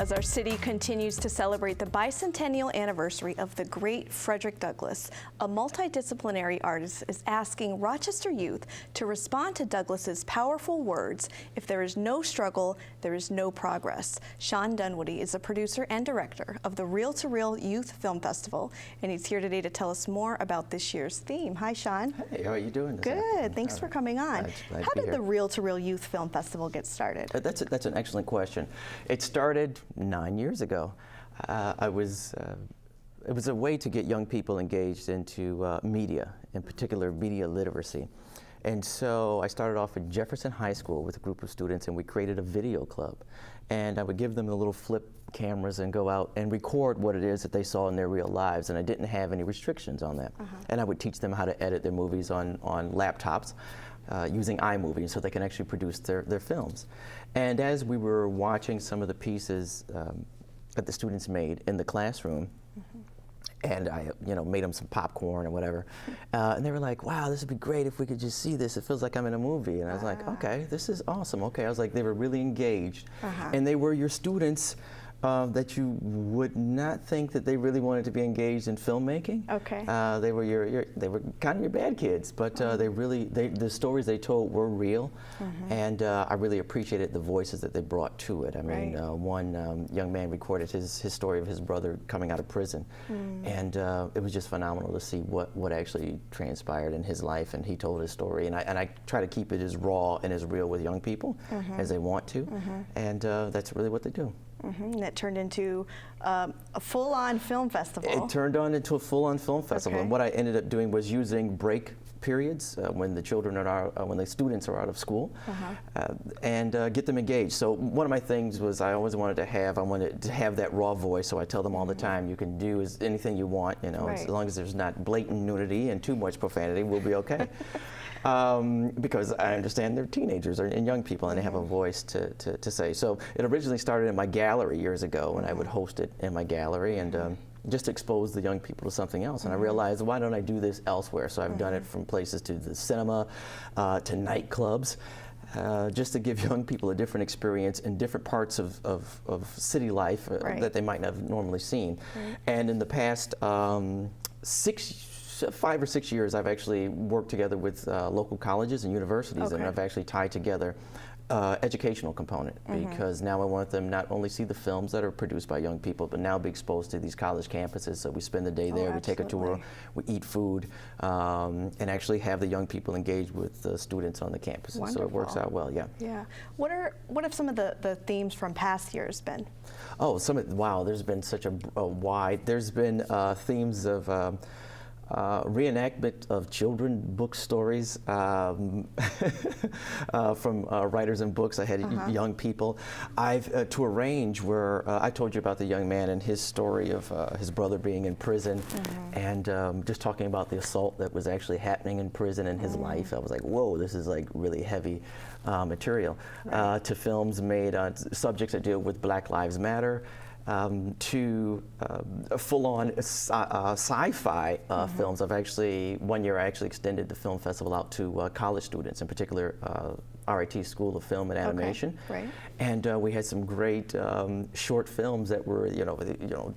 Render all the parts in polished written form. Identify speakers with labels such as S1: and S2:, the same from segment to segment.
S1: As our city continues to celebrate the bicentennial anniversary of the great Frederick Douglass, a multidisciplinary artist is asking Rochester youth to respond to Douglass's powerful words, "If there is no struggle, there is no progress." Shawn Dunwoody is the producer and director of the Reel to Reel Youth Film Festival, and he's here today to tell us more about this year's theme. Hi, Shawn.
S2: Hey, how are you doing?
S1: Good. Thanks for coming on.
S2: Glad
S1: How
S2: to be
S1: did
S2: here.
S1: the Reel to Reel Youth Film Festival get started?
S2: That's an excellent question. It started 9 years ago. It was a way to get young people engaged into media, in particular media literacy. And so I started off at Jefferson High School with a group of students, and we created a video club. And I would give them the little flip cameras and go out and record what it is that they saw in their real lives, and I didn't have any restrictions on that. And I would teach them how to edit their movies on laptops using iMovie, so they can actually produce their films. And as we were watching some of the pieces that the students made in the classroom, and I, made them some popcorn or whatever, and they were like, "Wow, this would be great if we could just see this. It feels like I'm in a movie." And I was like, "Okay, this is awesome." Okay, I was like, they were really engaged, and they were your students that you would not think that they really wanted to be engaged in filmmaking.
S1: Okay.
S2: They were kind of your bad kids, but the stories they told were real, and I really appreciated the voices that they brought to it. I mean, one young man recorded his story of his brother coming out of prison, and it was just phenomenal to see what actually transpired in his life, and he told his story, and I try to keep it as raw and as real with young people as they want to, and that's really what they do.
S1: And it turned into a full-on film festival.
S2: It turned on into a full-on film festival,
S1: Okay.
S2: and what I ended up doing was using break periods when the children are when the students are out of school, and get them engaged. So one of my things was I wanted to have that raw voice. So I tell them all the time, you can do anything you want, as long as there's not blatant nudity and too much profanity, we'll be okay. Because I understand they're teenagers and young people, and they have a voice to say. So it originally started in my gallery years ago, and I would host it in my gallery and just expose the young people to something else. And I realized, why don't I do this elsewhere? So I've done it from places to the cinema, to nightclubs, just to give young people a different experience in different parts of city life that they might not have normally seen. And in the past 5 or 6 years, I've actually worked together with local colleges and universities, and I've actually tied together educational component, because now I want them not only see the films that are produced by young people, but now be exposed to these college campuses. So we spend the day there, we take a tour, we eat food, and actually have the young people engaged with the students on the campuses.
S1: Wonderful.
S2: So it works out well, yeah.
S1: Yeah. What have some of the themes from past years been?
S2: Oh, wow, there's been such a wide, there's been themes of reenactment of children book stories from writers and books. I had young people. I've to arrange where I told you about the young man and his story of his brother being in prison, and just talking about the assault that was actually happening in prison in his life. I was like, whoa, this is like really heavy material. To films made on subjects that deal with Black Lives Matter. To full-on sci-fi films. One year I actually extended the film festival out to college students, in particular RIT School of Film and Animation. And we had some great short films that were,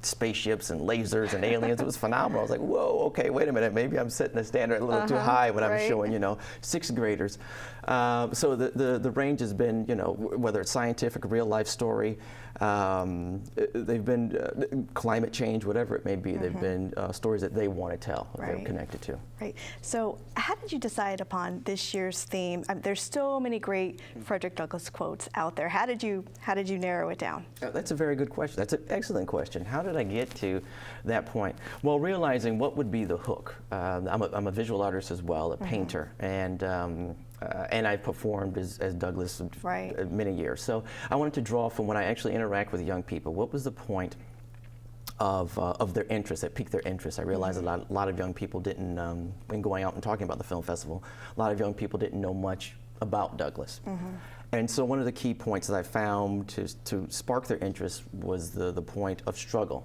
S2: spaceships and lasers and aliens. It was phenomenal. I was like, whoa, okay, wait a minute, maybe I'm setting the standard a little too high when I'm showing, 6th graders. So the range has been, whether it's scientific, real life story, they've been climate change, whatever it may be. They've been stories that they want to tell, that they're connected to.
S1: Right. So how did you decide upon this year's theme? There's so many great Frederick Douglass quotes out there. How did you narrow it down?
S2: That's a very good question. That's an excellent question. How did I get to that point? Well, realizing what would be the hook. I'm a visual artist as well, a painter, and I've performed as Douglass many years. So I wanted to draw from when I actually interact with young people. What was the point of their interest, that piqued their interest? I realized a lot of young people didn't, when going out and talking about the film festival, a lot of young people didn't know much about Douglass. And so one of the key points that I found to spark their interest was the point of struggle,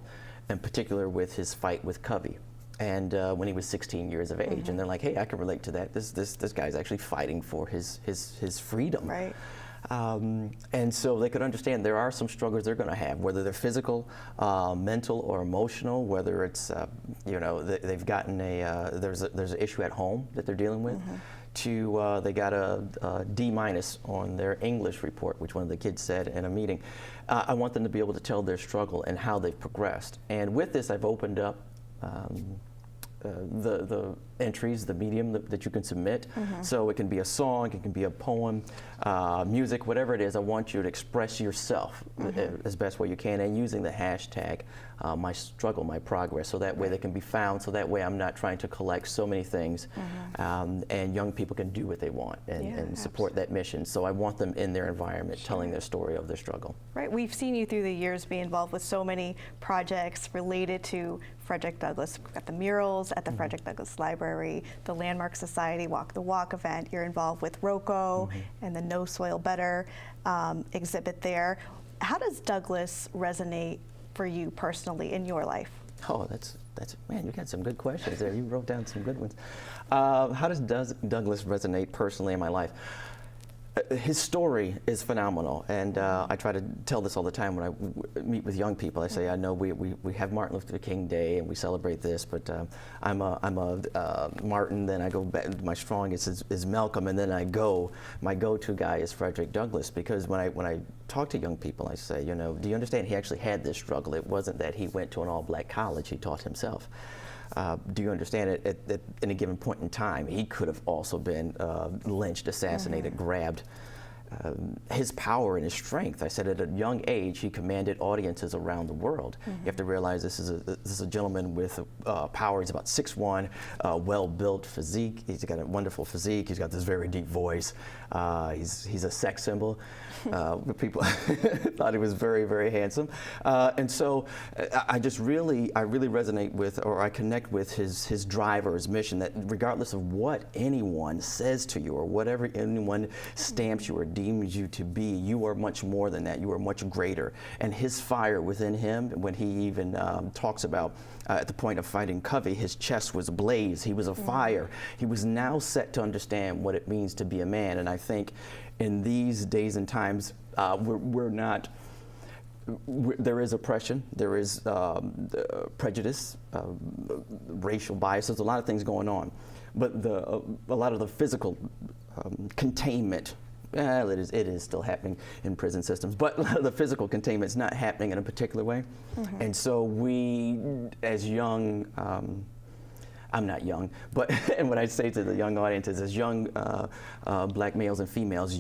S2: in particular with his fight with Covey. And when he was 16 years of age, and they're like, hey, I can relate to that. This guy's actually fighting for his freedom. And so they could understand there are some struggles they're going to have, whether they're physical, mental, or emotional, whether it's, you know, they've gotten there's an issue at home that they're dealing with, to they got a D- on their English report, which one of the kids said in a meeting. I want them to be able to tell their struggle and how they've progressed. And with this, I've opened up the entries, the medium that you can submit. So it can be a song, it can be a poem, music, whatever it is. I want you to express yourself as best way you can, and using the hashtag my struggle, my progress, so that way they can be found, so that way I'm not trying to collect so many things, and young people can do what they want and support that mission. So I want them in their environment telling their story of their struggle.
S1: Right, we've seen you through the years be involved with so many projects related to Frederick Douglass. We've got the murals at the Frederick Douglass Library, the Landmark Society Walk the Walk event. You're involved with ROCO and the No Soil Better exhibit there. How does Douglass resonate for you personally in your life?
S2: Oh, that's man, you got some good questions there. You wrote down some good ones. How does Douglass resonate personally in my life? His story is phenomenal, and I try to tell this all the time when I meet with young people. I say, I know we have Martin Luther King Day and we celebrate this, but I'm a Martin, then I go back, my strongest is Malcolm, and then my go-to guy is Frederick Douglass, because when I talk to young people, I say, you know, do you understand he actually had this struggle? It wasn't that he went to an all-black college, he taught himself. Do you understand it? At any given point in time, he could have also been lynched, assassinated, grabbed. His power and his strength. I said at a young age, he commanded audiences around the world. You have to realize this is a gentleman with power. He's about 6'1", well-built physique. He's got a wonderful physique. He's got this very deep voice. He's a sex symbol. People thought he was very, very handsome. And so I really resonate with, or I connect with his drive or his mission, that regardless of what anyone says to you or whatever anyone stamps you or deems you to be, you are much more than that. You are much greater. And his fire within him, when he even talks about at the point of fighting Covey, his chest was ablaze. He was a fire. He was now set to understand what it means to be a man. And I think in these days and times, there is oppression, there is prejudice, racial bias. There's a lot of things going on, but a lot of the physical containment. Well, it is still happening in prison systems, but the physical containment is not happening in a particular way. And so we, as young, I'm not young, but and what I say to the young audiences, as young black males and females,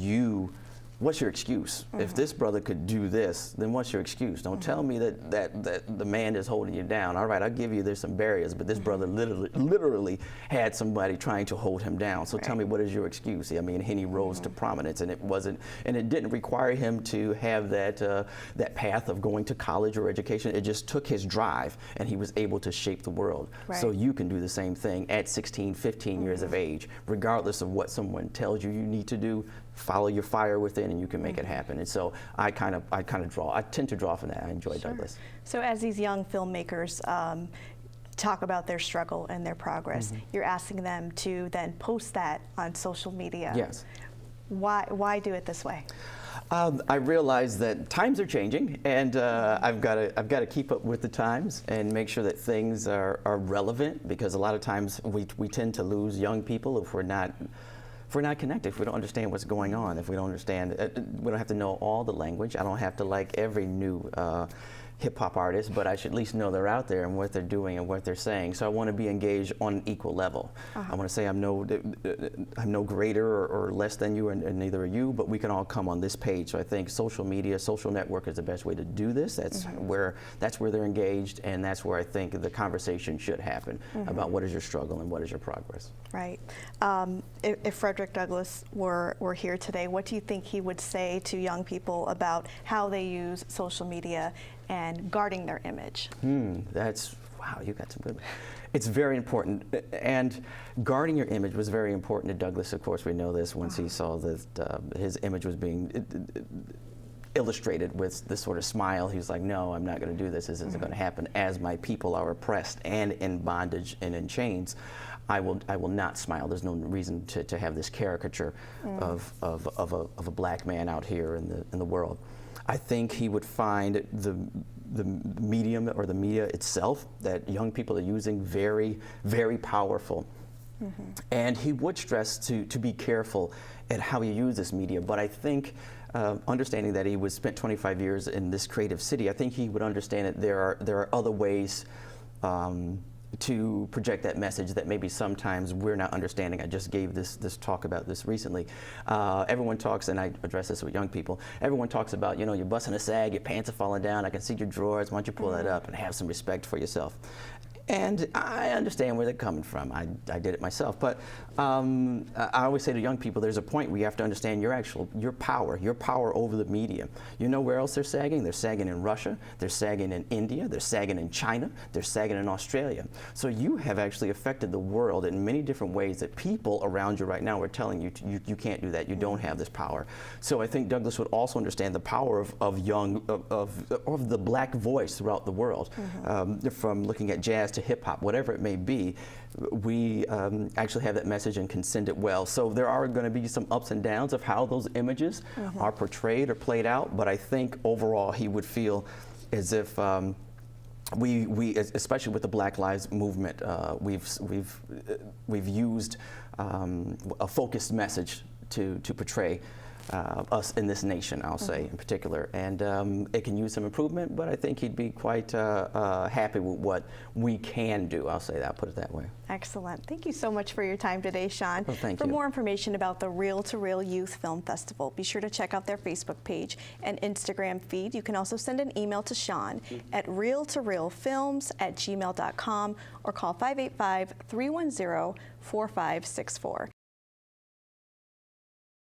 S2: what's your excuse? If this brother could do this, then what's your excuse? Don't tell me that the man is holding you down. All right, I'll give you there's some barriers, but this brother literally had somebody trying to hold him down. So tell me, what is your excuse? I mean, he rose to prominence, and it didn't require him to have that path of going to college or education. It just took his drive, and he was able to shape the world. So you can do the same thing at 16, 15 years of age, regardless of what someone tells you need to do. Follow your fire within, and you can make it happen. And so I tend to draw from that. I enjoy Douglass.
S1: So as these young filmmakers talk about their struggle and their progress, you're asking them to then post that on social media.
S2: Yes.
S1: Why do it this way?
S2: I realize that times are changing, and I've got to keep up with the times and make sure that things are relevant, because a lot of times we tend to lose young people if we're not connected, if we don't understand what's going on, if we don't understand, we don't have to know all the language. I don't have to like every new hip-hop artist, but I should at least know they're out there and what they're doing and what they're saying. So I want to be engaged on an equal level. I want to say I'm no greater or less than you, and neither are you, but we can all come on this page. So I think social media, social network is the best way to do this. That's where they're engaged, and that's where I think the conversation should happen about what is your struggle and what is your progress.
S1: Right. If Frederick Douglass were here today, what do you think he would say to young people about how they use social media and guarding their image?
S2: Wow, you got some good. It's very important, and guarding your image was very important to Douglass. Of course, we know this once he saw that his image was being illustrated with this sort of smile. He was like, no, I'm not going to do this. This isn't going to happen as my people are oppressed and in bondage and in chains. I will not smile. There's no reason to have this caricature of a black man out here in the world. I think he would find the medium or the media itself that young people are using very, very powerful. And he would stress to be careful at how you use this media. But I think, understanding that he was spent 25 years in this creative city, I think he would understand that there are other ways to project that message that maybe sometimes we're not understanding. I just gave this talk about this recently. Everyone talks, and I address this with young people, everyone talks about, you're busting a sag, your pants are falling down, I can see your drawers, why don't you pull that up and have some respect for yourself. And I understand where they're coming from. I did it myself. But I always say to young people, there's a point where you have to understand your power over the media. You know where else they're sagging? They're sagging in Russia, they're sagging in India, they're sagging in China, they're sagging in Australia. So you have actually affected the world in many different ways that people around you right now are telling you you can't do that, you don't have this power. So I think Douglass would also understand the power of the black voice throughout the world, from looking at jazz to hip hop, whatever it may be. We actually have that message and can send it well. So there are going to be some ups and downs of how those images are portrayed or played out, but I think overall he would feel as if we, especially with the Black Lives Movement, we've used a focused message to portray us in this nation, I'll say, in particular. And it can use some improvement, but I think he'd be quite happy with what we can do. I'll say that, I'll put it that way.
S1: Excellent. Thank you so much for your time today, Shawn.
S2: Well, thank
S1: you. For
S2: more
S1: information about the Reel to Reel Youth Film Festival, be sure to check out their Facebook page and Instagram feed. You can also send an email to Shawn at reeltoreelfilms@gmail.com or call 585-310-4564.